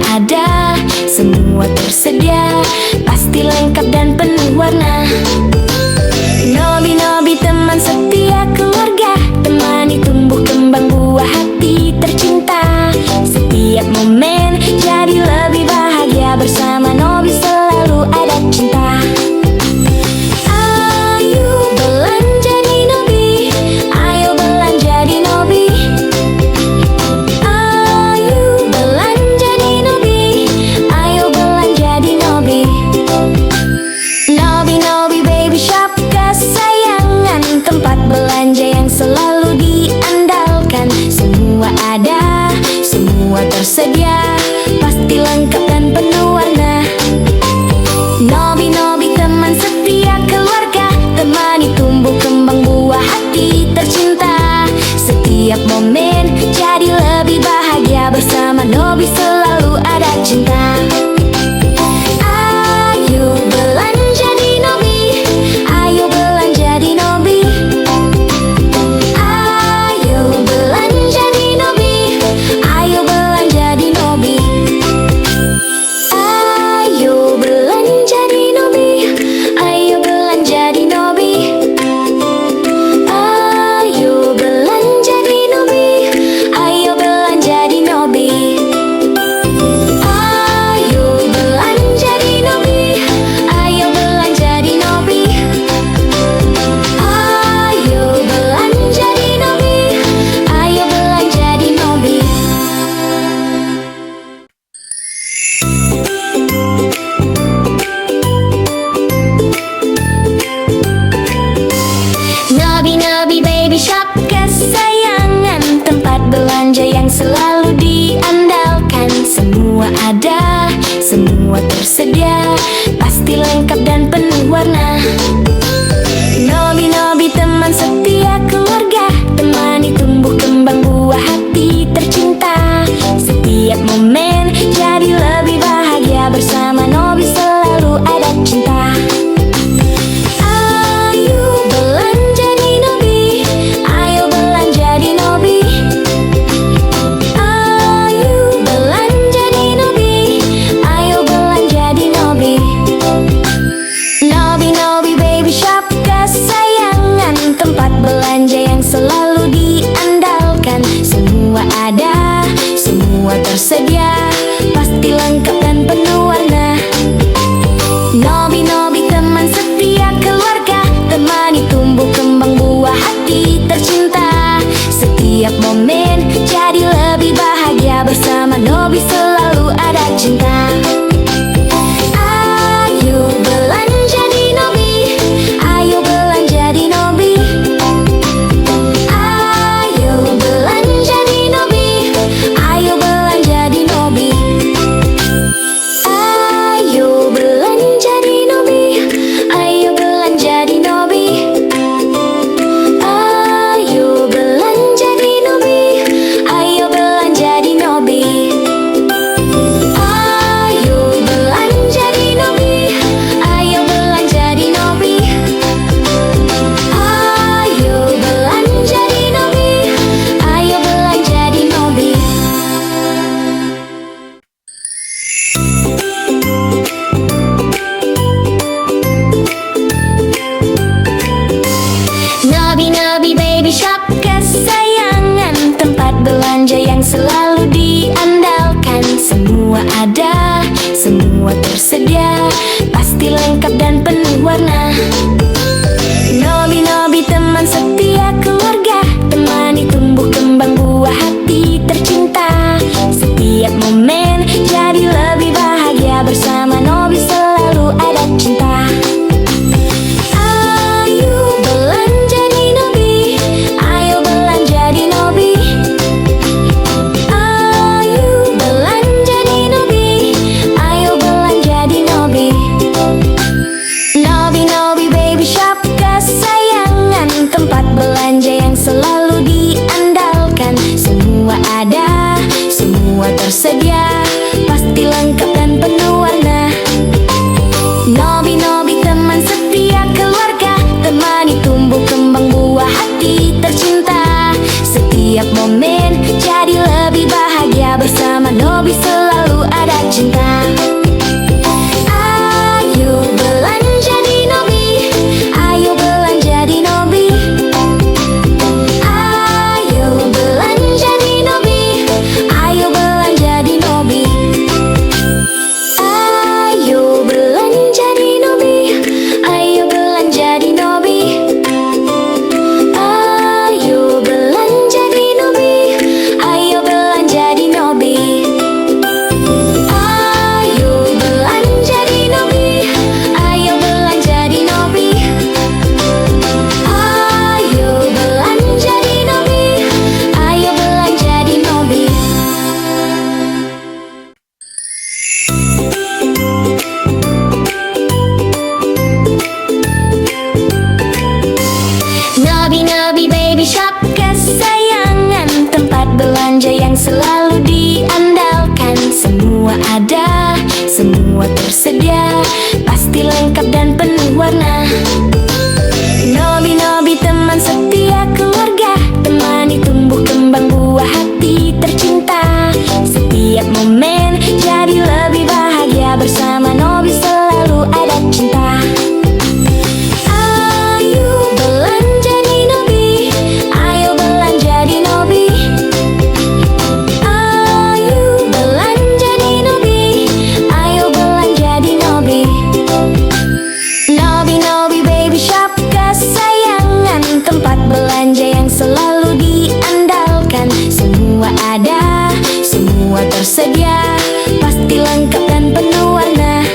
ada, semua tersedia, pasti lengkap dan penuh warna. Nobi, Nobi teman setia keluarga, temani tumbuh kembang buah hati tercinta. Setiap momen jadi lebih bahagia, bersama Nobi selalu ada cinta. Ayo belanja di Nobi, ayo belanja di Nobi. Ayo belanja di Nobi, ayo belanja di Nobi. Nobi, Nobi Baby Shop kesayangan, tempat belanja yang selalu diandalkan. Semua ada, semua tersedia, pasti lengkap dan penuh warna. Nobi, Nobi teman setia keluarga, temani tumbuh kembang buah hati tercinta. Setiap momen jadi lebih bahagia, bersama Nobi selalu ada cinta. Ayo belanja di Nobi, ayo belanja di Nobi. Ayo belanja di Nobi, ayo belanja di Nobi. Ayo belanja di Nobi, ayo belanja di Nobi. Ayo belanja di Nobi, ayo belanja di Nobi. Ayo belanja di Nobi, ayo belanja di Nobi. Ayo belanja di Nobi, ayo belanja di Nobi. Nobi, Nobi Baby Shop kesayangan, tempat belanja yang selalu diandalkan. Semua ada, semua tersedia, pasti lengkap dan penuh warna. Nobi, Nobi teman setia keluarga, temani tumbuh kembang buah hati tercinta. Setiap momen jadi lebih bahagia, bersama Nobi selalu ada cinta. Ayo belanja di Nobi, ayo belanja di Nobi. Ayo belanja di Nobi, ayo belanja di Nobi. Nobi, Nobi Baby Shop kesayangan, tempat belanja yang selalu diandalkan. Semua ada, semua tersedia, pasti lengkap dan penuh warna. Nobi, Nobi teman setia keluarga, temani tumbuh kembang buah hati tercinta. Setiap momen jadi lebih bahagia, bersama Nobi selalu ada cinta. Ayo belanja di Nobi, ayo belanja di Nobi. Ayo belanja di Nobi, ayo belanja di Nobi. Ayo belanja di Nobi, ayo belanja di Nobi. Ayo belanja di Nobi, ayo belanja di Nobi. Ayo belanja di Nobi, ayo belanja di Nobi. Ayo belanja di Nobi, ayo belanja di Nobi. Nobi, Nobi Baby Shop kesayangan, tempat belanja yang selalu diandalkan. Semua ada, semua tersedia, pasti lengkap dan penuh warna. Nobi, Nobi teman setia keluarga, temani tumbuh kembang buah hati tercinta. Setiap momen jadi lebih bahagia, bersama Nobi selalu ada cinta. Ayo belanja di Nobi, ayo belanja di Nobi. Ayo belanja di Nobi, ayo belanja di Nobi. Nobi, Nobi Nobi selalu ada cinta. Ayo belanja di Nobi, ayo belanja di Nobi. Ayo belanja di Nobi, ayo belanja di Nobi. Ayo belanja di Nobi, ayo belanja di Nobi. Ayo belanja di Nobi, ayo belanja di Nobi. Ayo belanja di Nobi, ayo belanja di Nobi. Ayo belanja di Nobi, ayo belanja di Nobi. Nobi Nobi Baby Shop kesayangan, tempat belanja yang selalu diandalkan. Semua ada, semua tersedia, pasti lengkap dan penuh warna. Nobi Nobi teman setia keluarga, temani tumbuh kembang buah hati tercinta. Setiap momen jadi lebih bahagia, bersama Nobi selalu ada cinta. Ayo belanja di Nobi, ayo belanja di Nobi. Ayo belanja di Nobi, ayo belanja di Nobi. Nobi Nobi Baby Shop kesayangan, tempat belanja yang selalu diandalkan. Semua ada, semua tersedia, pasti lengkap dan penuh warna.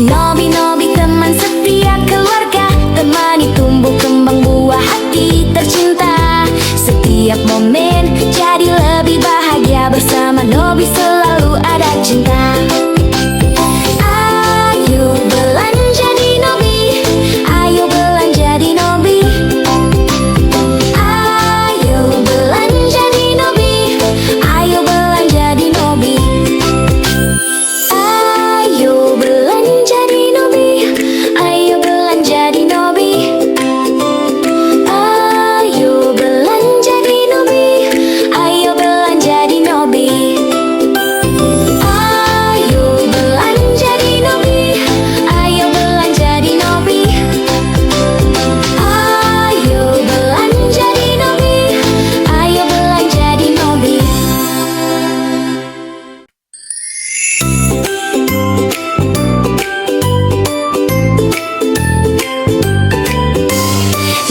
Nobi Nobi teman setia keluarga, temani tumbuh kembang buah hati tercinta. Setiap momen jadi lebih bahagia, bersama Nobi selalu ada cinta. Ayo belanja di Nobi, ayo belanja di Nobi. Ayo belanja di Nobi, ayo belanja di Nobi. Ayo belanja di Nobi, ayo belanja di Nobi. Ayo belanja di Nobi, ayo belanja di Nobi. Ayo belanja di Nobi, ayo belanja di Nobi. Ayo belanja di Nobi, ayo belanja di Nobi.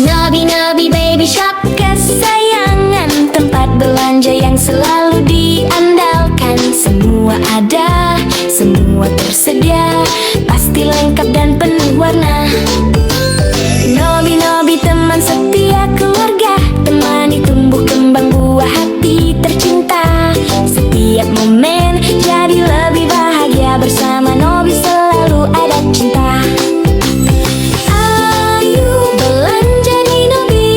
Nobi Nobi Baby Shop kesayangan, tempat belanja yang selalu diandalkan. Semua ada, semua tersedia, pasti lengkap dan penuh warna. Nobi Nobi teman setia keluarga, temani tumbuh kembang buah hati tercinta. Setiap momen jadi lebih bahagia, bersama Nobi selalu ada cinta. Ayo belanja di Nobi,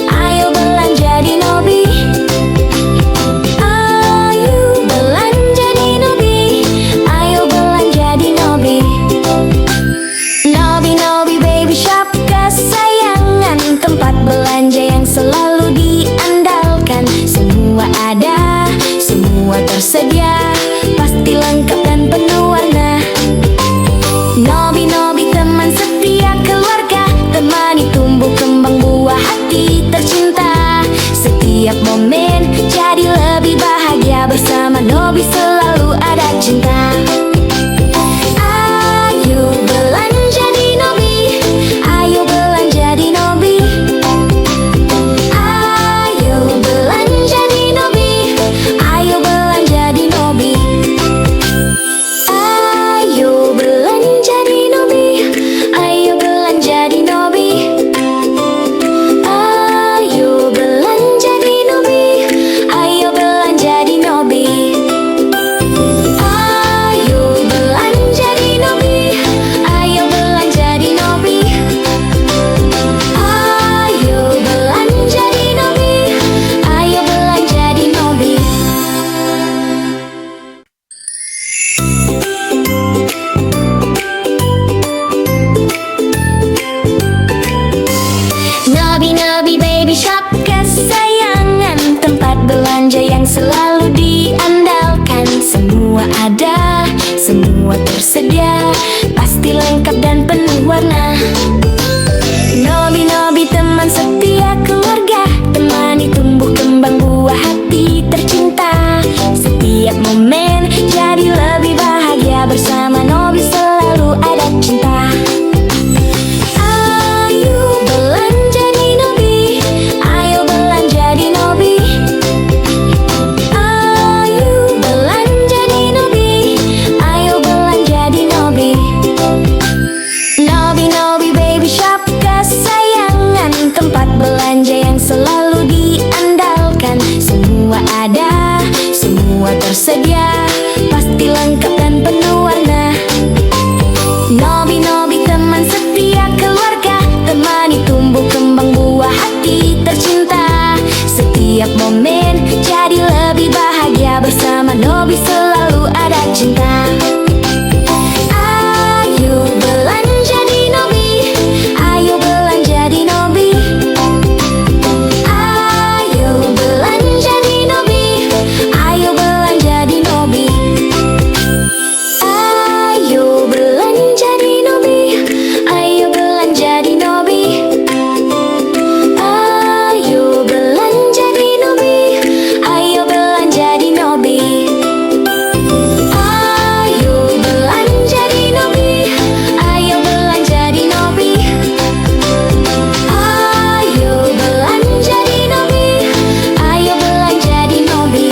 ayo belanja di Nobi. Ayo belanja di Nobi, ayo belanja di Nobi. Nobi Nobi Baby Shop kesayangan, tempat belanja yang selalu diandalkan. Semua ada, semua tersedia, pasti cinta. Ayo belanja di Nobi, ayo belanja di Nobi. Ayo belanja di Nobi, ayo belanja di Nobi. Ayo belanja di Nobi, ayo belanja di Nobi. Ayo belanja di Nobi, ayo belanja di Nobi. Ayo belanja di Nobi, ayo belanja di Nobi. Ayo belanja di Nobi, ayo belanja di Nobi.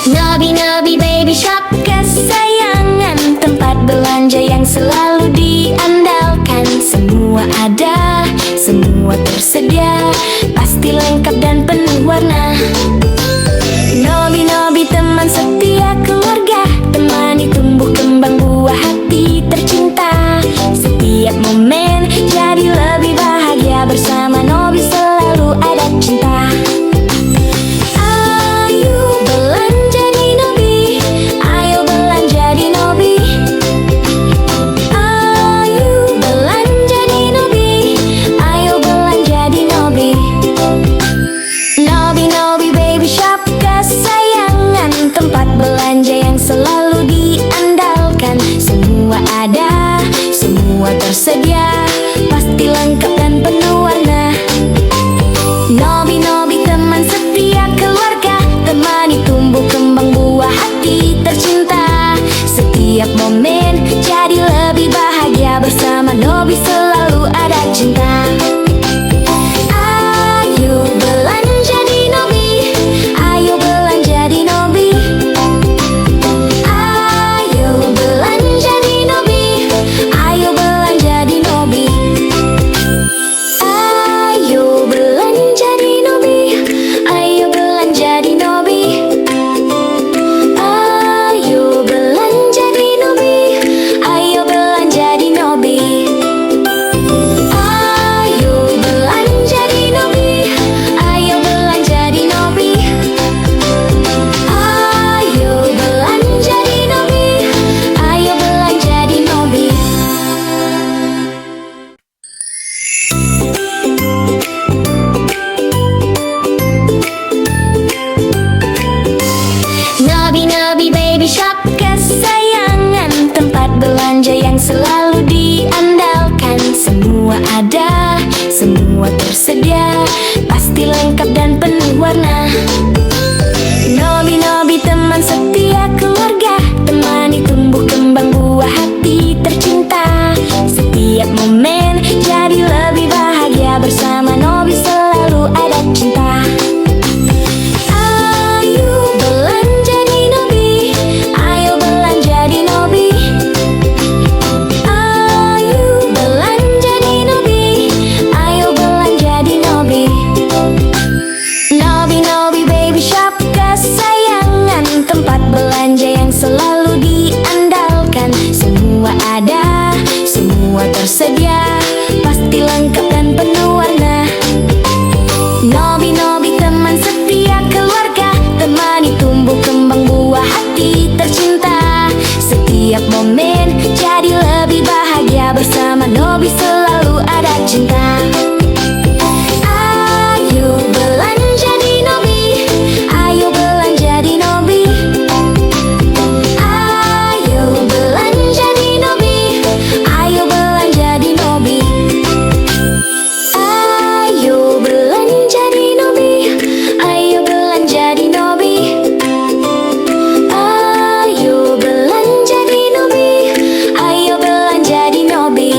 Nobi Nobi Baby Shop kesayangan, tempat belanja yang selalu diandalkan. Semua ada, semua tersedia, pasti lengkap dan penuh warna. Nobi Nobi teman setia keluarga, temani tumbuh kembang buah hati tercinta. Setiap momen jadi lebih bahagia, bersama Nobi selalu ada cinta. Ayo belanja di Nobi, ayo belanja di Nobi. Ayo belanja di Nobi, ayo belanja di Nobi. Nobi Nobi Baby Shop kesayangan, tempat belanja yang selalu diandalkan. Semua ada, semua tersedia, pasti lengkap dan penuh warna. Nobi Nobi teman setia keluarga, temani tumbuh kembang buah hati tercinta. Setiap momen jadi lebih bahagia, bersama Nobi selalu ada cinta. Ayo belanja di Nobi, ayo belanja di Nobi. Ayo belanja di Nobi, ayo belanja di Nobi. Ayo belanja di Nobi, ayo belanja di Nobi. Ayo belanja di Nobi, ayo belanja di Nobi. Ayo belanja di Nobi, ayo belanja di Nobi. Ayo belanja di Nobi, ayo belanja di Nobi. Nobi Nobi Baby Shop kesayangan, tempat belanja yang selalu diandalkan. Semua ada, semua tersedia, pasti lengkap dan penuh warna. Nobi Nobi teman setia keluarga, temani tumbuh kembang buah hati tercinta. Setiap momen jadi lebih bahagia, bersama Nobi selalu ada cinta. Ayo belanja di Nobi, ayo belanja di Nobi. Ayo belanja di Nobi, ayo belanja di Nobi. Nobi Nobi Baby Shop kesayangan, tempat belanja yang selalu diandalkan. Semua ada, semua tersedia, pasti lengkap dan penuh warna. Nobi Nobi teman setia keluarga, temani tumbuh kembang buah hati tercinta. Setiap momen jadi lebih bahagia, bersama Nobi selalu ada cinta. Ayo belanja di Nobi, ayo belanja di Nobi. Ayo belanja di Nobi, ayo belanja di Nobi. Ayo belanja di Nobi, ayo belanja di Nobi. Ayo belanja di Nobi, ayo belanja di Nobi.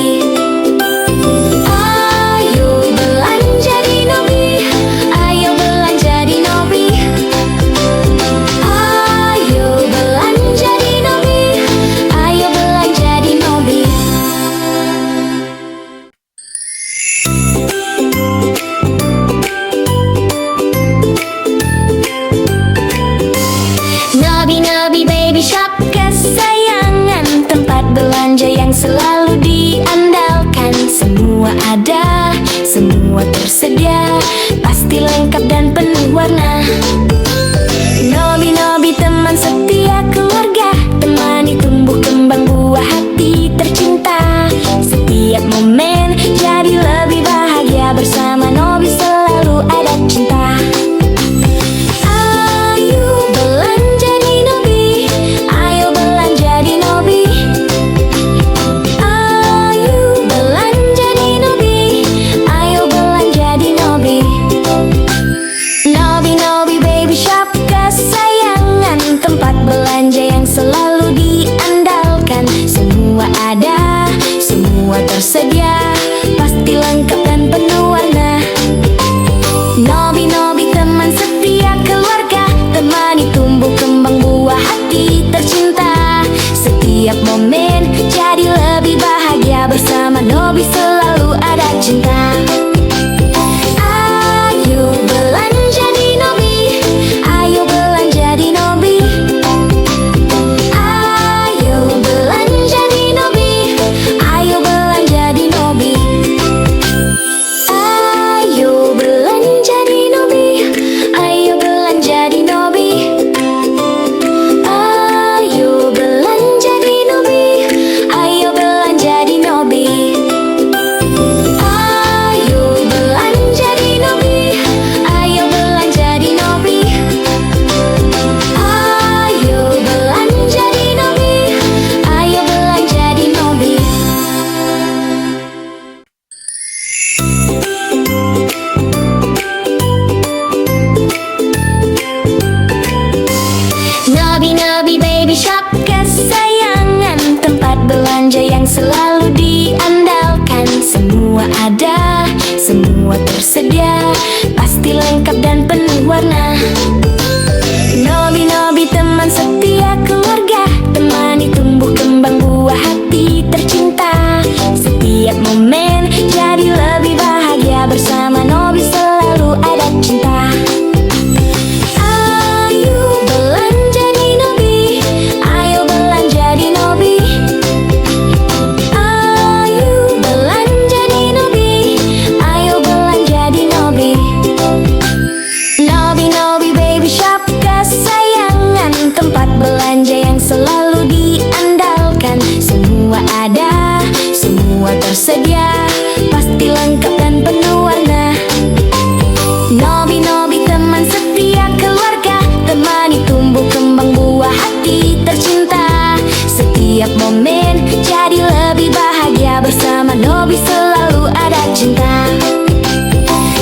Setiap momen jadi lebih bahagia. Bersama Nobi selalu ada cinta.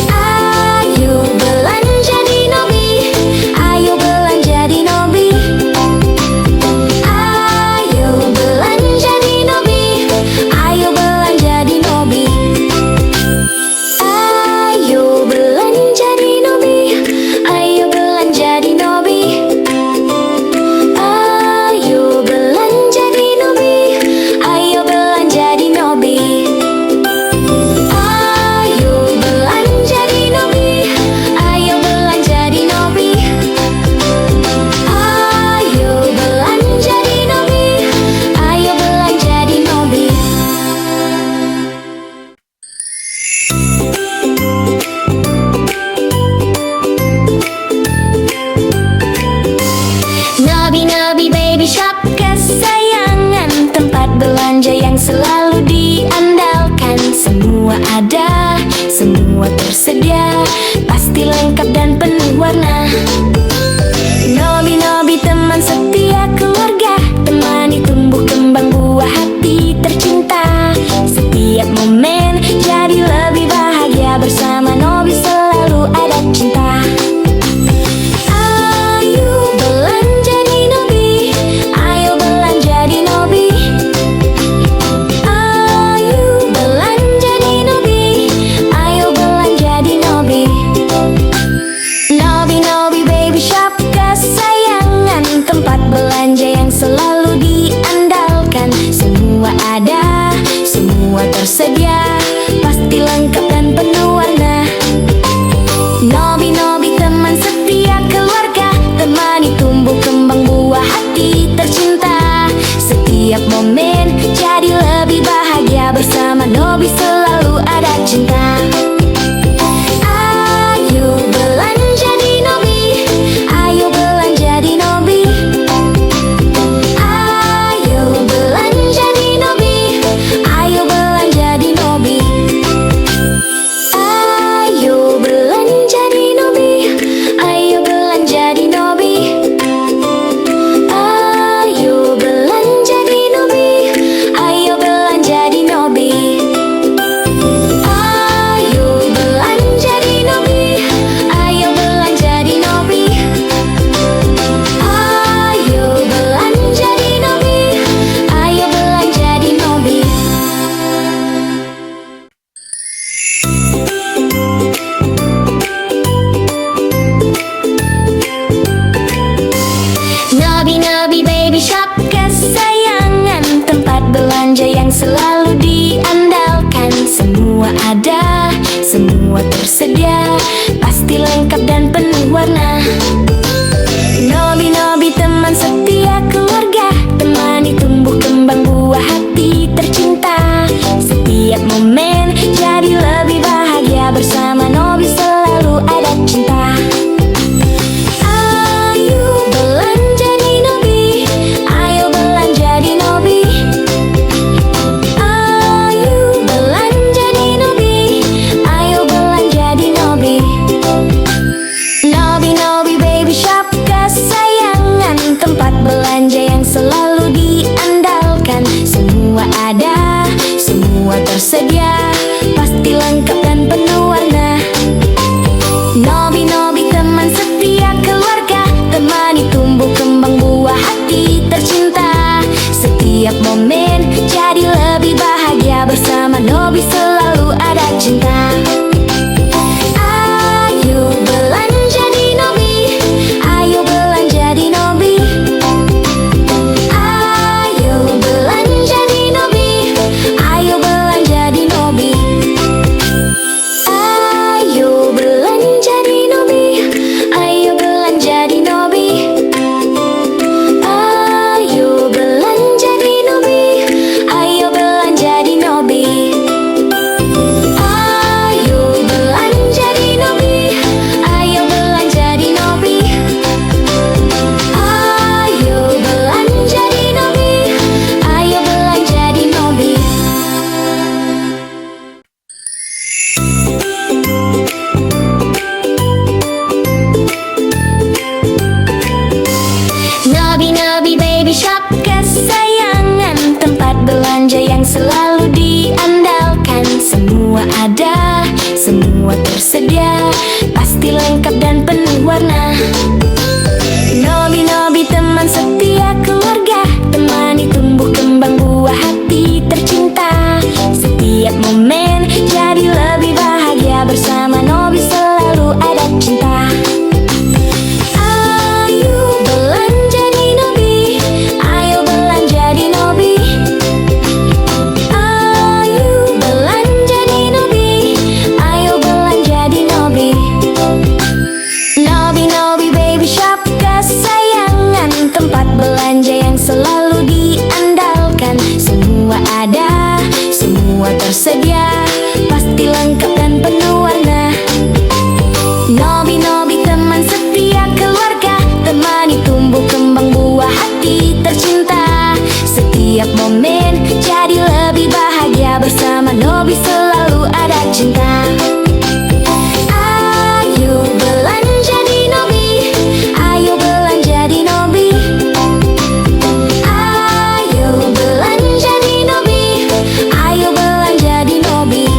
Ayo belanja di Nobi, ayo belanja di Nobi, ayo belanja di Nobi, ayo belanja di Nobi, ayo belanja di Nobi, ayo belanja di Nobi, ayo belanja di Nobi, ayo belanja di Nobi, ayo belanja di Nobi, ayo belanja di Nobi, ayo belanja di Nobi, ayo belanja di Nobi. Nobi Baby Shop kesayangan, tempat belanja yang selalu diandalkan. Semua ada, semua tersedia, pasti lengkap dan penuh warna. Nobi teman setia keluarga, temani tumbuh kembang buah hati tercinta. Setiap momen jadi lebih bahagia. Bersama Nobi selalu ada cinta. Ayo belanja di Nobi, ayo belanja di Nobi, ayo belanja di Nobi, ayo belanja di Nobi. Nobi Baby Shop kesayangan, tempat belanja yang selalu diandalkan. Semua ada, semua tersedia, pasti lengkap dan penuh warna. Nobi teman setia keluarga, temani tumbuh kembang buah hati tercinta. Setiap momen jadi lebih bahagia. Bersama Nobi selalu ada cinta. Ayo belanja di Nobi, ayo belanja di Nobi, ayo belanja di Nobi, ayo belanja di Nobi, ayo belanja di Nobi, ayo belanja di Nobi, ayo belanja di Nobi, ayo belanja di Nobi, ayo belanja di Nobi, ayo belanja di Nobi, ayo belanja di Nobi, ayo belanja di Nobi. Nobi Baby Shop kesayangan, tempat belanja yang selalu diandalkan. Semua ada, semua tersedia, pasti lengkap dan penuh warna. Nobi teman setia keluarga, temani tumbuh kembang buah hati tercinta. Setiap momen jadi lebih bahagia. Bersama Nobi selalu ada cinta. Ayo belanja di Nobi, ayo belanja di Nobi, ayo belanja di Nobi, ayo belanja di Nobi. lengkap dan penuh warna. Nobi, Nobi teman setia keluarga, temani tumbuh kembang buah hati tercinta. Setiap momen jadi lebih bahagia, bersama Nobi selalu ada cinta. Ayo belanja di Nobi, ayo belanja di Nobi. Ayo belanja di Nobi, ayo belanja di Nobi.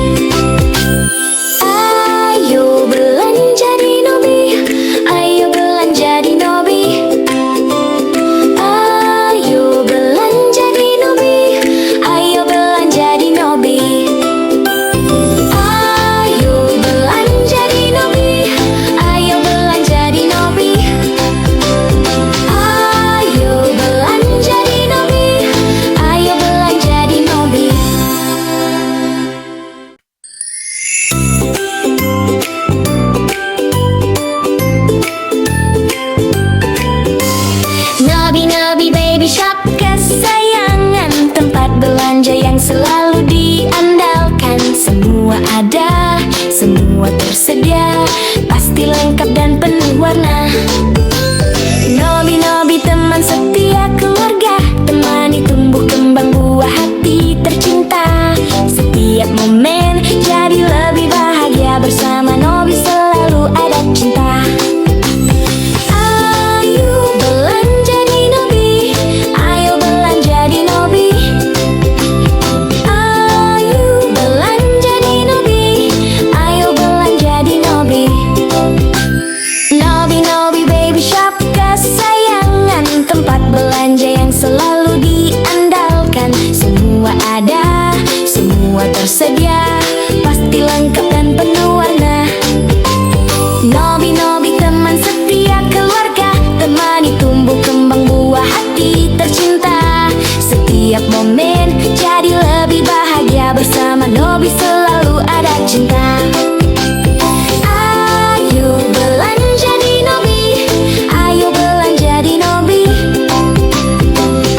Ayo belanja di Nobi, ayo belanja di Nobi. Ayo belanja di Nobi, ayo belanja di Nobi. Ayo belanja di Nobi, ayo belanja di Nobi. Ayo belanja di Nobi, ayo belanja di Nobi. Nobi, Nobi Baby Shop kesayangan, tempat belanja yang selalu diandalkan. Semua ada, semua tersedia, pasti lengkap dan penuh warna. Nobi, Nobi teman setia keluarga, temani tumbuh kembang buah hati tercinta. Setiap momen jadi lebih bahagia, bersama Nobi selalu ada cinta. Ayo belanja di Nobi, ayo belanja di Nobi. Ayo belanja di Nobi, ayo belanja di Nobi. Nobi, Nobi Baby Shop kesayangan, tempat belanja yang selalu diandalkan. Semua ada, semua tersedia, pasti lengkap dan penuh warna. Nobi, Nobi teman setia keluarga, temani tumbuh kembang buah hati tercinta. Setiap momen jadi lebih bahagia, bersama Nobi selalu ada cinta. Ayo belanja di Nobi, ayo belanja di Nobi.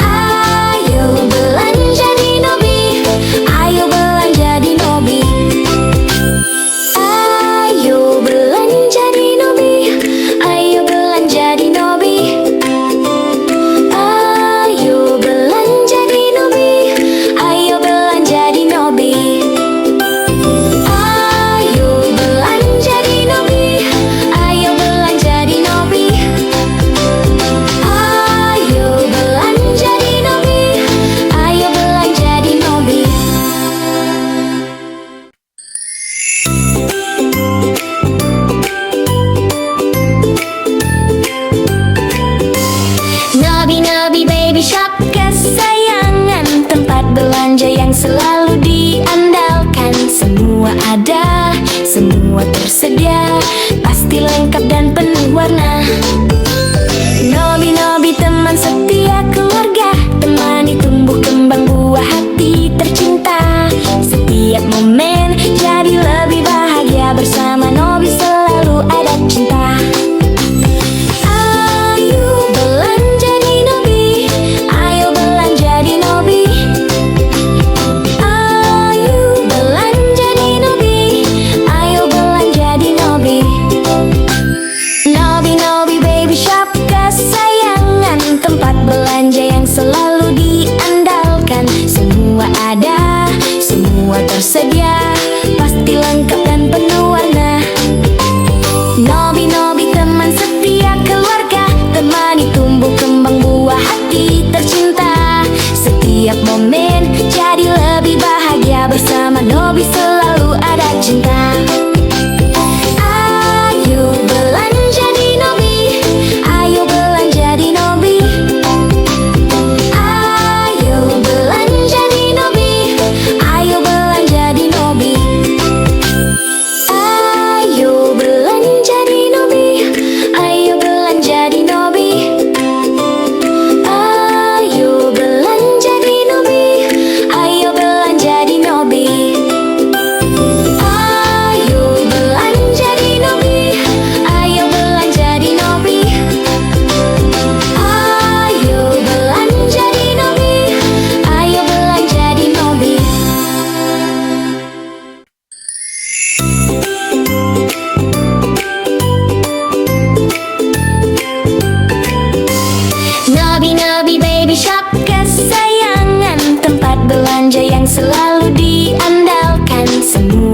Ayo belanja di Nobi, ayo belanja di Nobi. Ayo belanja di Nobi, ayo belanja di Nobi. Ayo belanja di Nobi, ayo belanja di Nobi. Ayo belanja di Nobi, ayo belanja di Nobi. Ayo belanja di Nobi, ayo belanja di Nobi. Nobi, Nobi Baby Shop kesayangan, tempat belanja yang selalu diandalkan. Semua ada, semua tersedia, pasti lengkap dan penuh warna. Nobi, Nobi teman setia keluarga, temani tumbuh kembang buah hati tercinta. Setiap momen jadi lebih bahagia, bersama Nobi selalu ada cinta. Ayo belanja di Nobi, ayo belanja di Nobi. Ayo belanja di Nobi, ayo belanja di Nobi. Nobi, Nobi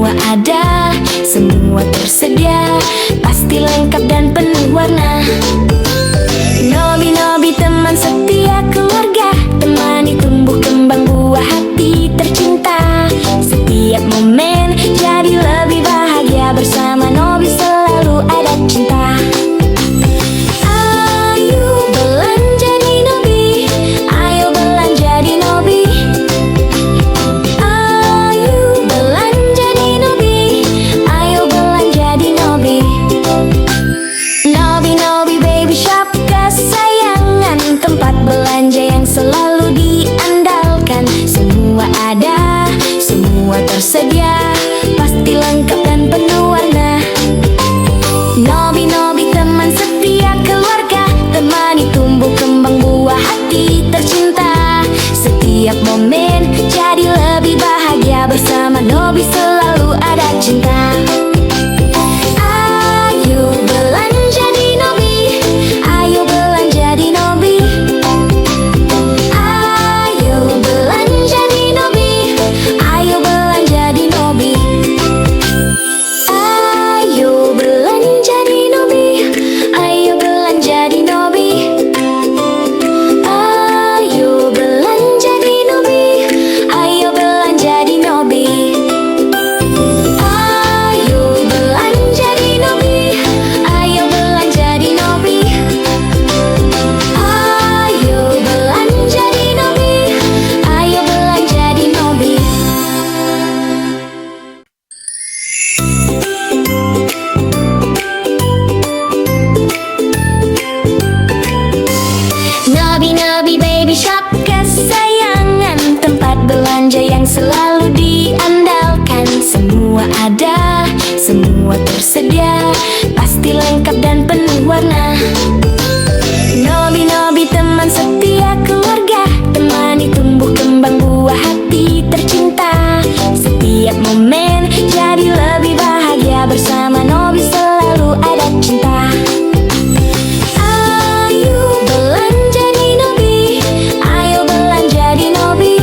semua ada, semua tersedia, pasti lengkap dan penuh warna. Nobi, Nobi teman setia keluarga, temani tumbuh kembang buah hati tercinta. Setiap momen jadi lebih bahagia, bersama Nobi selalu ada cinta. Ayo belanja di Nobi, ayo belanja di Nobi. Ayo belanja di Nobi, ayo belanja di Nobi. Nobi, Nobi Baby Shop kesayangan, tempat belanja yang selalu diandalkan. Semua ada, semua tersedia, pasti lengkap dan penuh warna. Nobi, Nobi teman setia keluarga, temani tumbuh kembang buah hati tercinta. Setiap momen jadi lebih bahagia, bersama Nobi selalu ada cinta. Ayo belanja di Nobi, ayo belanja di Nobi. Ayo belanja di Nobi, ayo belanja di Nobi. Ayo belanja di Nobi, ayo belanja di Nobi. Ayo belanja di Nobi, ayo belanja di Nobi. Ayo belanja di Nobi, ayo belanja di Nobi. Ayo belanja di Nobi, ayo belanja di Nobi. Nobi, Nobi Baby Shop kesayangan, tempat belanja yang selalu diandalkan. Semua ada, semua tersedia, pasti lengkap dan penuh warna. Nobi, Nobi teman setia keluarga, temani tumbuh kembang buah hati tercinta. Setiap momen jadi lebih bahagia, bersama Nobi selalu ada cinta. Ayo belanja di Nobi, ayo belanja di Nobi.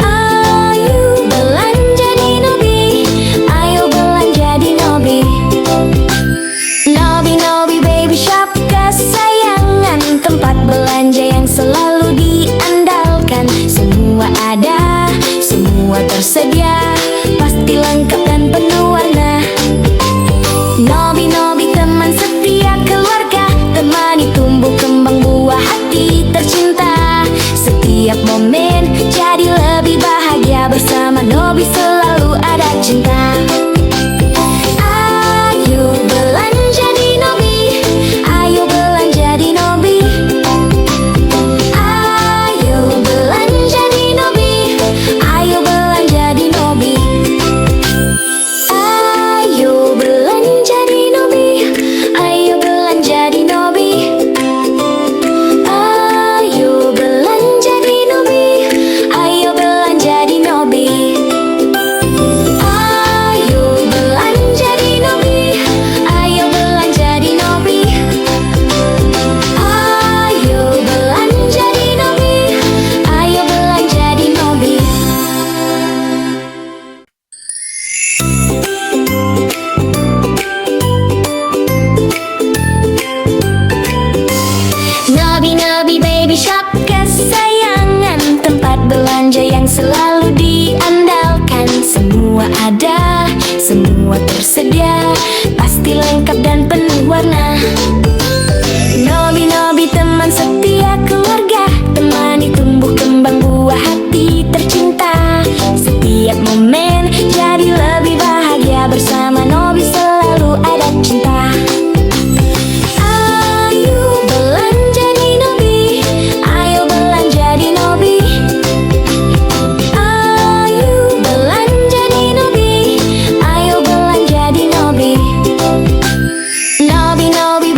Ayo belanja di Nobi, ayo belanja di Nobi. Nobi, Nobi Baby Shop kesayangan, tempat belanja yang selalu diandalkan. Semua ada, semua tersedia, pasti lengkap dan penuh warna. Nobi, Nobi teman setia keluarga, temani tumbuh kembang buah hati tercinta. Setiap momen jadi lebih bahagia, bersama Nobi selalu ada cinta. Ayo belanja di Nobi, ayo belanja di Nobi. Ayo belanja di Nobi, ayo belanja di Nobi. Ayo belanja di Nobi, ayo belanja di Nobi. Ayo belanja di Nobi, ayo belanja di Nobi. Ayo belanja di Nobi, ayo belanja di Nobi. Ayo belanja di Nobi, ayo belanja di Nobi. Nobi, Nobi Baby Shop kesayangan, tempat belanja yang selalu diandalkan. Semua ada, semua tersedia, pasti lengkap dan penuh warna. Nobi, Nobi teman setia keluarga, temani tumbuh kembang buah hati tercinta. Setiap momen jadi lebih bahagia, bersama Nobi selalu ada cinta. Ayo belanja di Nobi, ayo belanja di Nobi. Ayo belanja di Nobi, ayo belanja di Nobi. Nobi, Nobi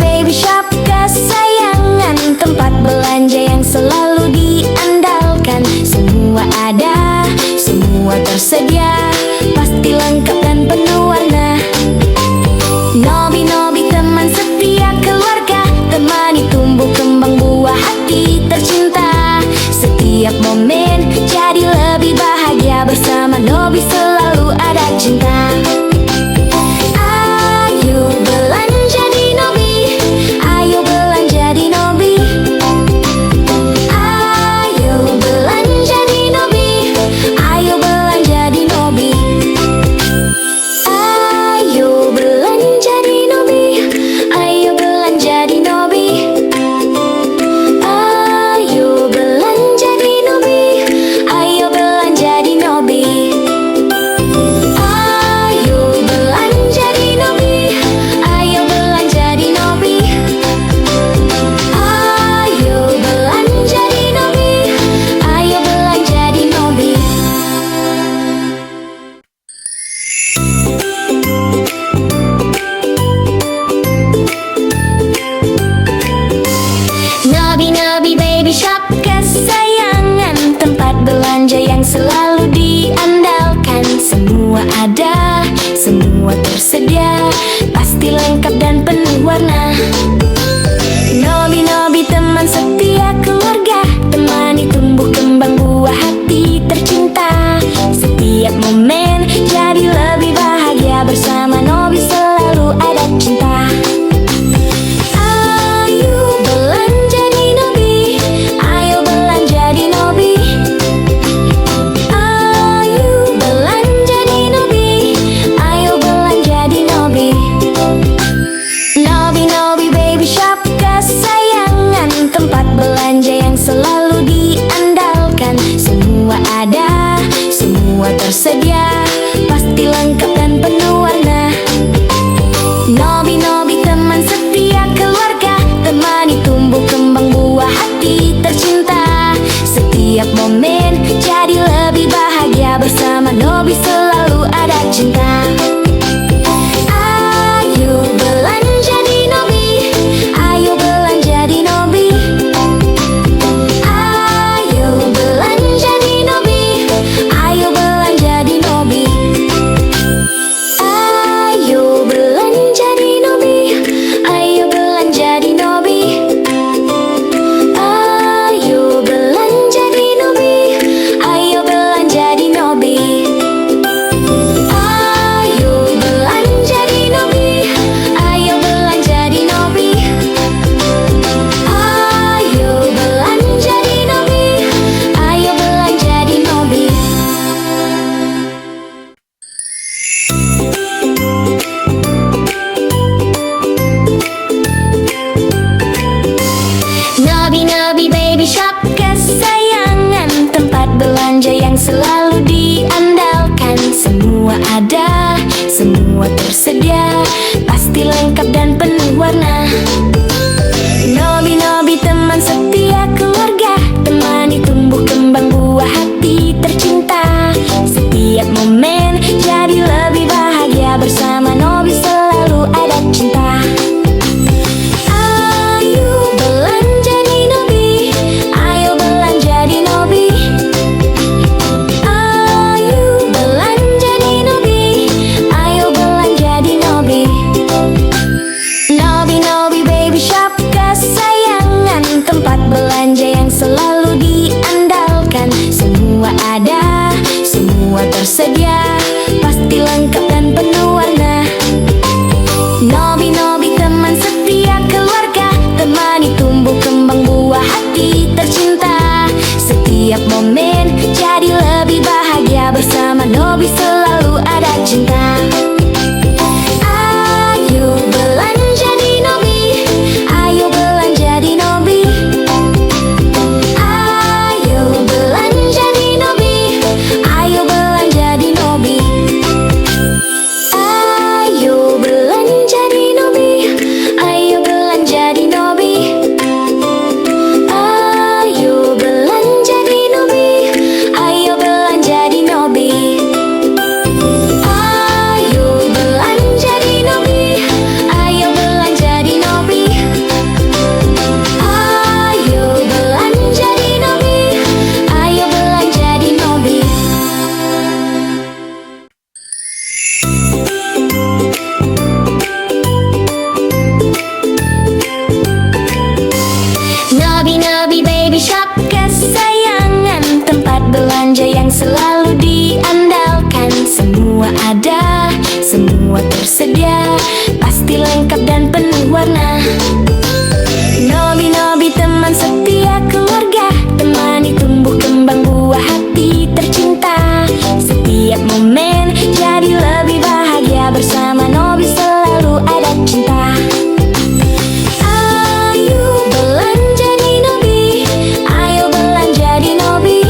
ada, semua tersedia, pasti lengkap dan penuh warna. Nobi, Nobi teman setia keluarga, temani tumbuh kembang buah hati tercinta. Setiap momen jadi lebih bahagia, bersama Nobi selalu ada cinta. Ayo belanja di Nobi, ayo belanja di Nobi. Ayo belanja di Nobi, ayo belanja di Nobi. Nobi, Nobi Baby Shop kesayangan, tempat belanja yang selalu diandalkan. Semua ada, semua tersedia, pasti lengkap dan penuh warna. Nobi, Nobi teman setia keluarga, temani tumbuh kembang buah hati tercinta. Setiap momen jadi lebih bahagia, bersama Nobi selalu ada cinta. Ayo belanja di Nobi, ayo belanja di Nobi. Ayo belanja di Nobi, ayo belanja di Nobi. Ayo belanja di Nobi, ayo belanja di Nobi. Ayo belanja di Nobi, ayo belanja di Nobi. Ayo belanja di Nobi, ayo belanja di Nobi. Ayo belanja di Nobi, ayo belanja di Nobi. Nobi, Nobi Baby Shop kesayangan, tempat belanja yang selalu diandalkan. Semua ada, semua tersedia, pasti lengkap dan penuh warna. Nobi, Nobi teman setia keluarga, temani tumbuh kembang buah hati tercinta. Setiap momen jadi lebih bahagia, bersama Nobi selalu ada cinta. Ayo belanja di Nobi, ayo belanja di Nobi. Ayo belanja di Nobi, ayo belanja di Nobi. Nobi, Nobi Baby Shop kesayangan, tempat belanja yang selalu diandalkan. Semua ada, semua tersedia, pasti lengkap dan penuh warna. Nobi, Nobi teman setia keluarga, temani tumbuh kembang buah hati tercinta. Setiap momen jadi lebih bahagia, bersama Nobi selalu ada cinta. Ayo belanja di Nobi, ayo belanja di Nobi. Ayo belanja di Nobi, ayo belanja di Nobi. Ayo belanja di Nobi, ayo belanja di Nobi. Ayo belanja di Nobi, ayo belanja di Nobi. Ayo belanja di Nobi, ayo belanja di Nobi. Ayo belanja di Nobi, ayo belanja di Nobi. Nobi, Nobi Baby Shop kesayangan, tempat belanja yang selalu diandalkan. Semua ada, semua tersedia, pasti lengkap dan penuh warna. Nobi, Nobi teman setia keluarga, temani tumbuh kembang buah hati tercinta. Setiap momen jadi lebih bahagia, bersama Nobi selalu ada cinta. Ayo belanja di Nobi, ayo belanja di Nobi.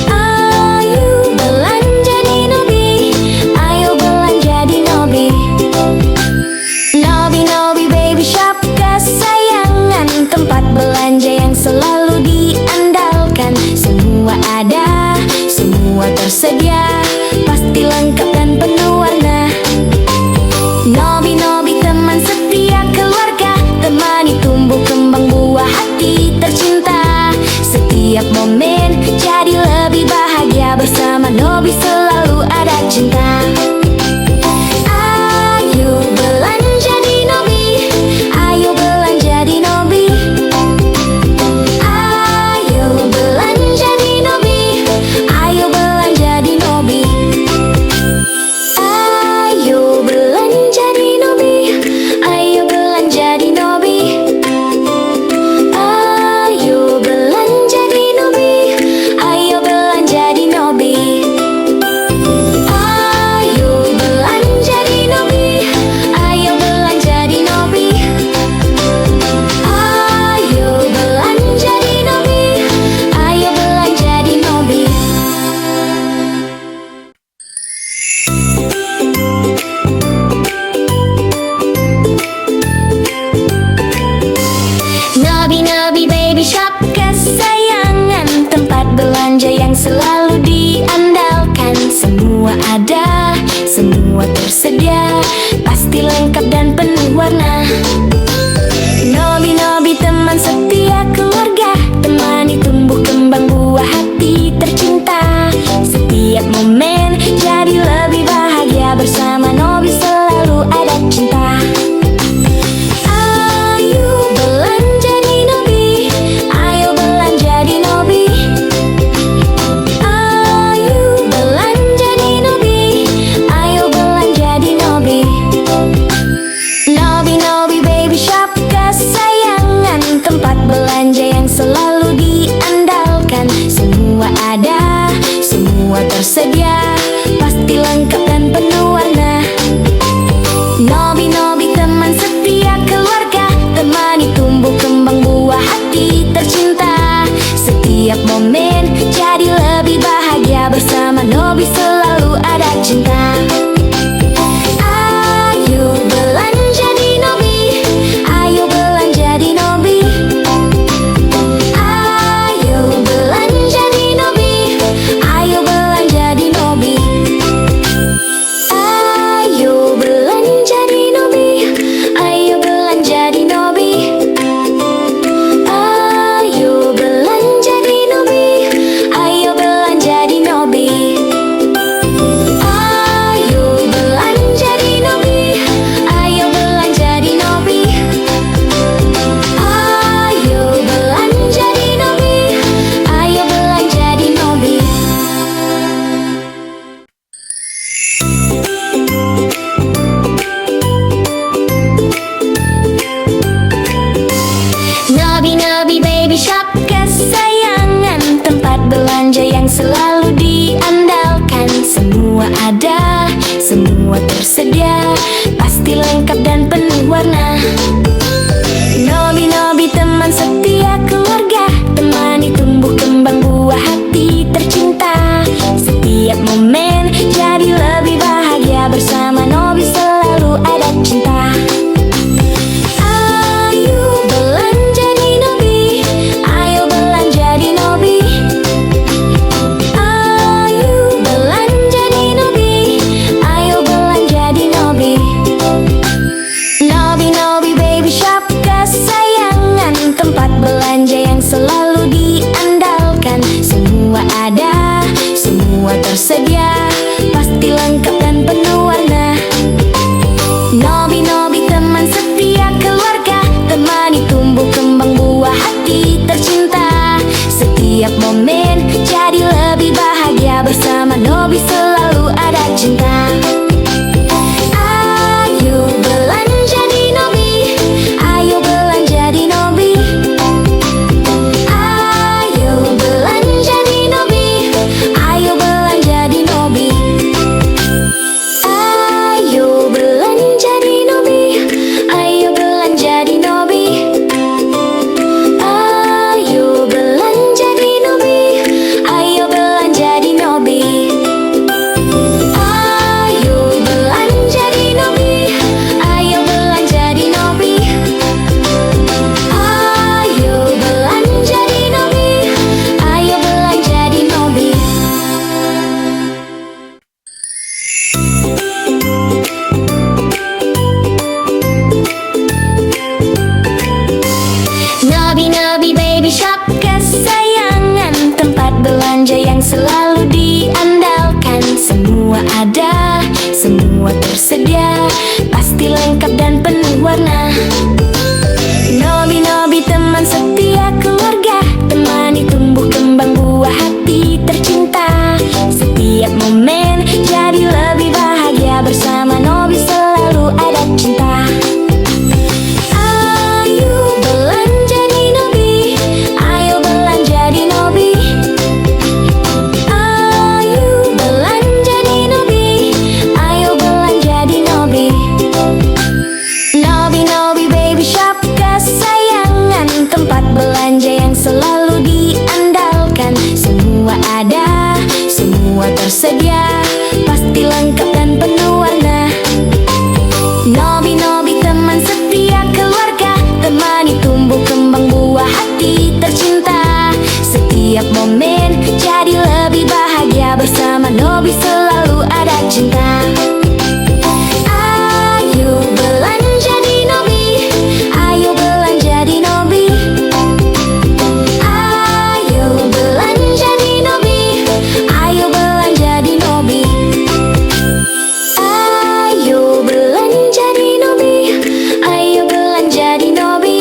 Ayo belanja di Nobi, ayo belanja di Nobi. Nobi, Nobi Baby Shop kesayangan, tempat belanja yang selalu diandalkan. Semua ada, semua tersedia, pasti lengkap dan penuh warna. Nobi, Nobi teman setia keluarga, temani tumbuh kembang buah hati tercinta. Setiap momen jadi lebih bahagia, bersama Nobi selalu ada cinta. Ayo belanja di Nobi, ayo belanja di Nobi. Ayo belanja di Nobi, ayo belanja di Nobi. Ayo belanja di Nobi, ayo belanja di Nobi. Ayo belanja di Nobi, ayo belanja di Nobi. Ayo belanja di Nobi, ayo belanja di Nobi. Ayo belanja di Nobi, ayo belanja di Nobi. Nobi Nobi Baby Shop kesayangan, tempat belanja yang selalu diandalkan. Semua ada, semua tersedia, pasti lengkap dan penuh warna. Nobi Nobi teman setia keluarga, temani tumbuh kembang buah hati tercinta. Setiap momen jadi lebih bahagia, bersama Nobi selalu ada cinta. Ayo belanja di Nobi, ayo belanja di Nobi. Ayo belanja di Nobi, ayo belanja di Nobi. Nobi Nobi Baby Shop kesayangan, tempat belanja yang selalu diandalkan. Semua ada, semua tersedia, pasti lengkap dan penuh warna. Nobi Nobi teman setia keluarga, temani tumbuh kembang buah hati tercinta. Setiap momen jadi lebih bahagia, bersama Nobi selalu ada cinta. Ayo belanja di Nobi, ayo belanja di Nobi. Ayo belanja di Nobi, ayo belanja di Nobi. Ayo belanja di Nobi, ayo belanja di Nobi. Ayo belanja di Nobi, ayo belanja di Nobi. Ayo belanja di Nobi, ayo belanja di Nobi. Ayo belanja di Nobi, ayo belanja di Nobi. Nobi Nobi Baby Shop kesayangan, tempat belanja yang selalu diandalkan. Semua ada, semua tersedia, pasti lengkap dan penuh warna. Nobi Nobi teman setia keluarga, temani tumbuh kembang buah hati tercinta. Setiap momen jadi lebih bahagia, bersama Nobi selalu ada cinta. Ayo belanja di Nobi, ayo belanja di Nobi. Ayo belanja di Nobi, ayo belanja di Nobi. Nobi Nobi Baby ada, semua tersedia, pasti lengkap dan penuh warna. Nobi, Nobi teman setia keluarga, temani tumbuh kembang buah hati tercinta. Setiap momen jadi lebih bahagia, bersama Nobi selalu ada cinta. Ayo belanja di Nobi, ayo belanja di Nobi. Ayo belanja di Nobi, ayo belanja di Nobi. Nobi, Nobi Baby Shop kesayangan, tempat belanja yang selalu diandalkan. Semua ada, semua tersedia, pasti lengkap dan penuh warna. Nobi, Nobi teman setia keluarga, temani tumbuh kembang buah hati tercinta. Setiap momen jadi lebih bahagia, bersama Nobi selalu ada cinta. Ayo belanja di Nobi, ayo belanja di Nobi. Ayo belanja di Nobi, ayo belanja di Nobi. Ayo belanja di Nobi, ayo belanja di Nobi.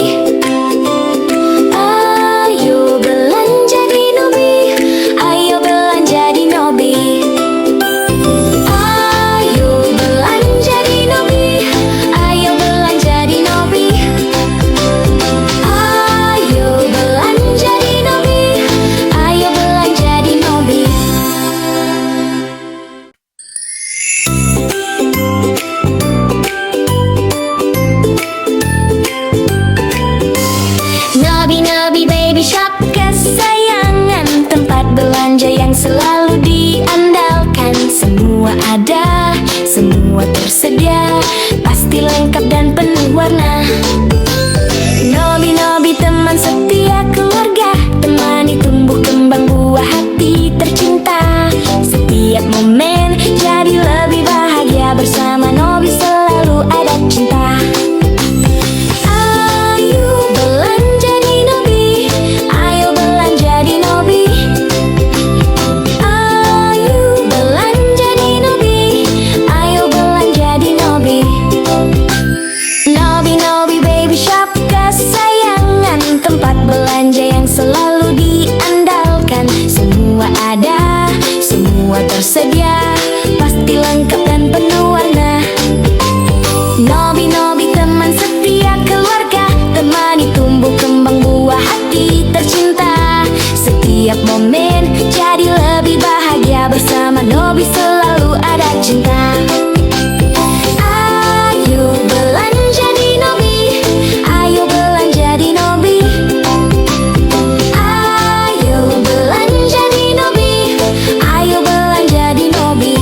Ayo belanja di Nobi, ayo belanja di Nobi. Ayo belanja di Nobi, ayo belanja di Nobi. Ayo belanja di Nobi, ayo belanja di Nobi. Nobi, Nobi Baby Shop kesayangan, tempat belanja yang selalu diandalkan. Semua ada, semua tersedia, pasti lengkap dan penuh warna. Nobi, Nobi teman setia keluarga, temani tumbuh kembang buah hati tercinta. Setiap momen jadi lebih bahagia, bersama Nobi selalu ada cinta. Ayo belanja di Nobi, ayo belanja di Nobi. Ayo belanja di Nobi, ayo belanja di Nobi. Nobi, Nobi Baby Shop kesayangan, tempat belanja yang selalu diandalkan. Semua ada, semua tersedia, pasti lengkap dan penuh warna. Nobi, Nobi teman setia keluarga, temani tumbuh kembang buah hati tercinta. Setiap momen jadi lebih bahagia, bersama Nobi selalu ada cinta. Ayo belanja di Nobi, ayo belanja di Nobi. Ayo belanja di Nobi, ayo belanja di Nobi.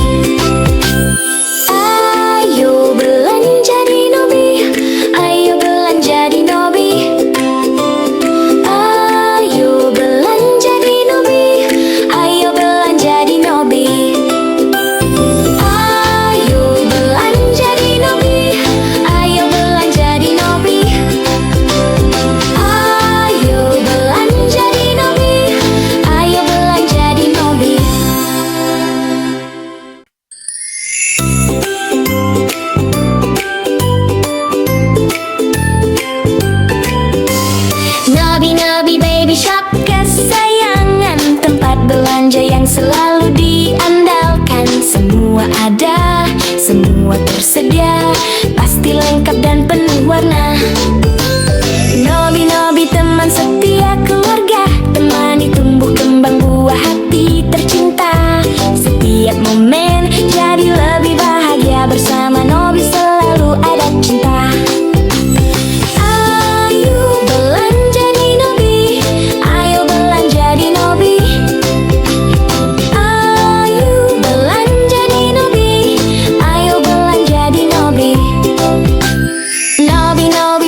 Ayo belanja di Nobi, ayo belanja di Nobi. Ayo belanja di Nobi, ayo belanja di Nobi. Ayo belanja di Nobi, ayo belanja di Nobi. Ayo belanja di Nobi, ayo belanja di Nobi. Nobi, Nobi Baby Shop kesayangan, tempat belanja yang selalu diandalkan. Semua ada, semua tersedia, pasti lengkap dan penuh warna. Nobi, Nobi teman setia keluarga, temani tumbuh kembang buah hati tercinta. Setiap momen jadi lebih bahagia, bersama Nobi selalu ada cinta. Ayo belanja di Nobi, ayo belanja di Nobi. Ayo belanja di Nobi, ayo belanja di Nobi. Nobi, Nobi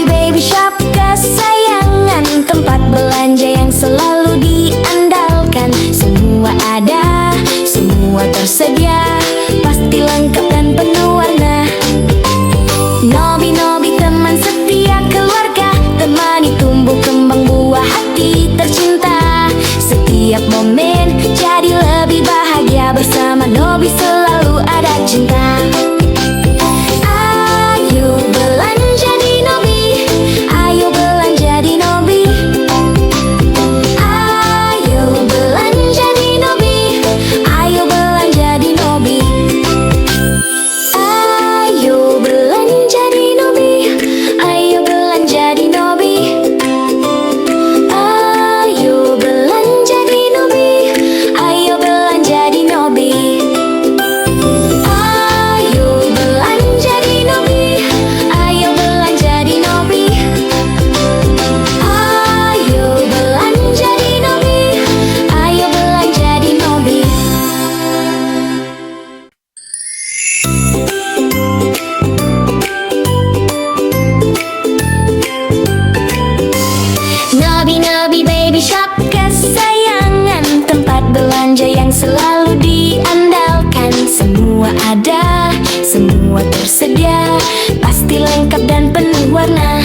selalu diandalkan. Semua ada, semua tersedia, pasti lengkap dan penuh warna.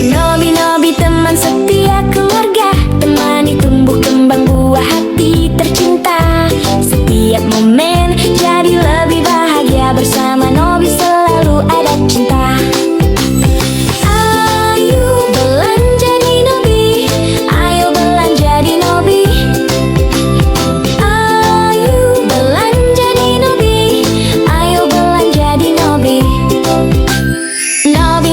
Nobi teman setia keluarga, temani tumbuh kembang buah hati tercinta. Setiap momen jadi lebih bahagia, bersama Nobi selalu ada cinta. Ayo belanja di Nobi, ayo belanja di Nobi. Ayo belanja di Nobi, ayo belanja di Nobi.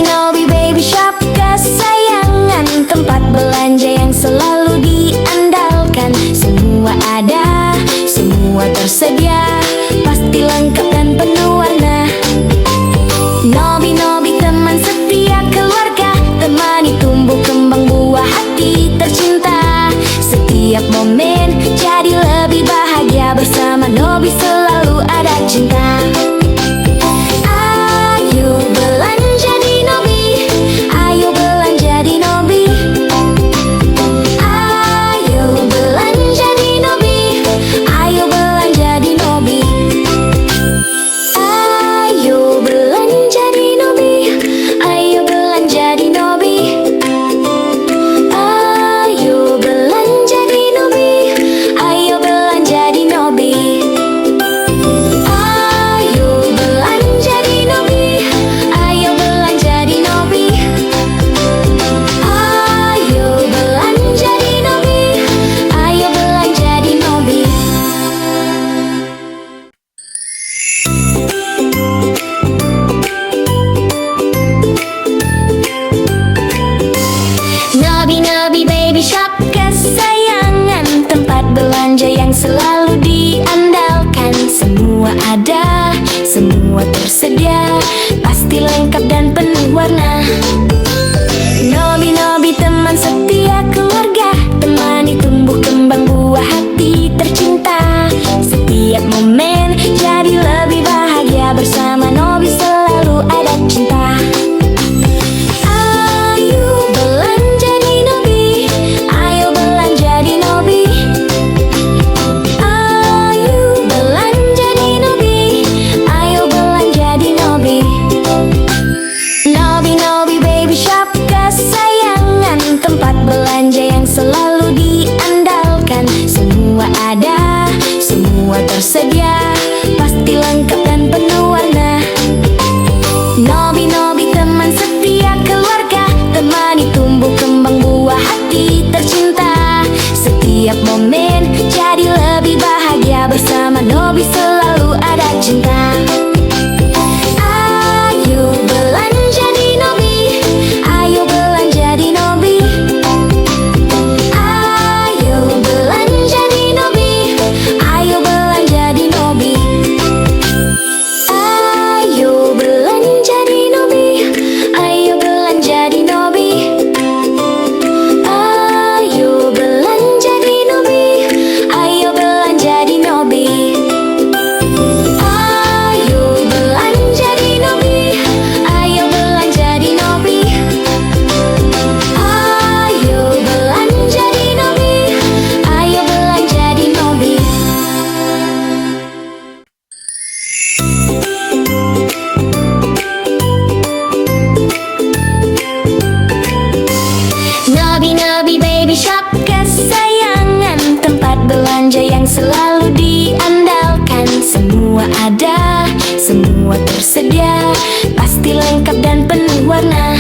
Nobi Baby Shop kesayangan, tempat belanja yang selalu diandalkan. Semua ada, semua tersedia, pasti lengkap dan penuh warna. Nobi teman setia keluarga, temani tumbuh kembang buah hati tercinta. Setiap momen jadi lebih bahagia, bersama Nobi selalu ada cinta. Ayo belanja di Nobi, ayo belanja di Nobi. Ayo belanja di Nobi, ayo belanja di Nobi. Ayo belanja di Nobi, ayo belanja di Nobi. Ayo belanja di Nobi, ayo belanja di Nobi. Ayo belanja di Nobi, ayo belanja di Nobi. Ayo belanja di Nobi, ayo belanja di Nobi. Nobi Baby Shop kesayangan, tempat belanja yang selalu diandalkan. Semua ada, semua tersedia, pasti lengkap dan penuh warna. Nobi teman setia keluarga, temani tumbuh kembang buah hati tercinta. Setiap momen jadi lebih bahagia, bersama Nobi selalu ada cinta. Ayo belanja di Nobi, ayo belanja di Nobi. Ayo belanja di Nobi, ayo belanja di Nobi. Nobi Baby Shop kesayangan, tempat belanja yang selalu diandalkan. Semua ada, semua tersedia, pasti lengkap dan penuh warna. Nobi teman setia keluarga, temani tumbuh kembang buah hati tercinta. Setiap momen jadi lebih bahagia, bersama Nobi selalu ada cinta. Ayo belanja di Nobi, ayo belanja di Nobi. Ayo belanja di Nobi, ayo belanja di Nobi. Ayo belanja di Nobi, ayo belanja di Nobi. Ayo belanja di Nobi, ayo belanja di Nobi. Ayo belanja di Nobi, ayo belanja di Nobi. Ayo belanja di Nobi, ayo belanja di Nobi. Nobi Baby Shop kesayangan, tempat belanja yang selalu diandalkan. Semua ada, semua tersedia, pasti lengkap dan penuh warna.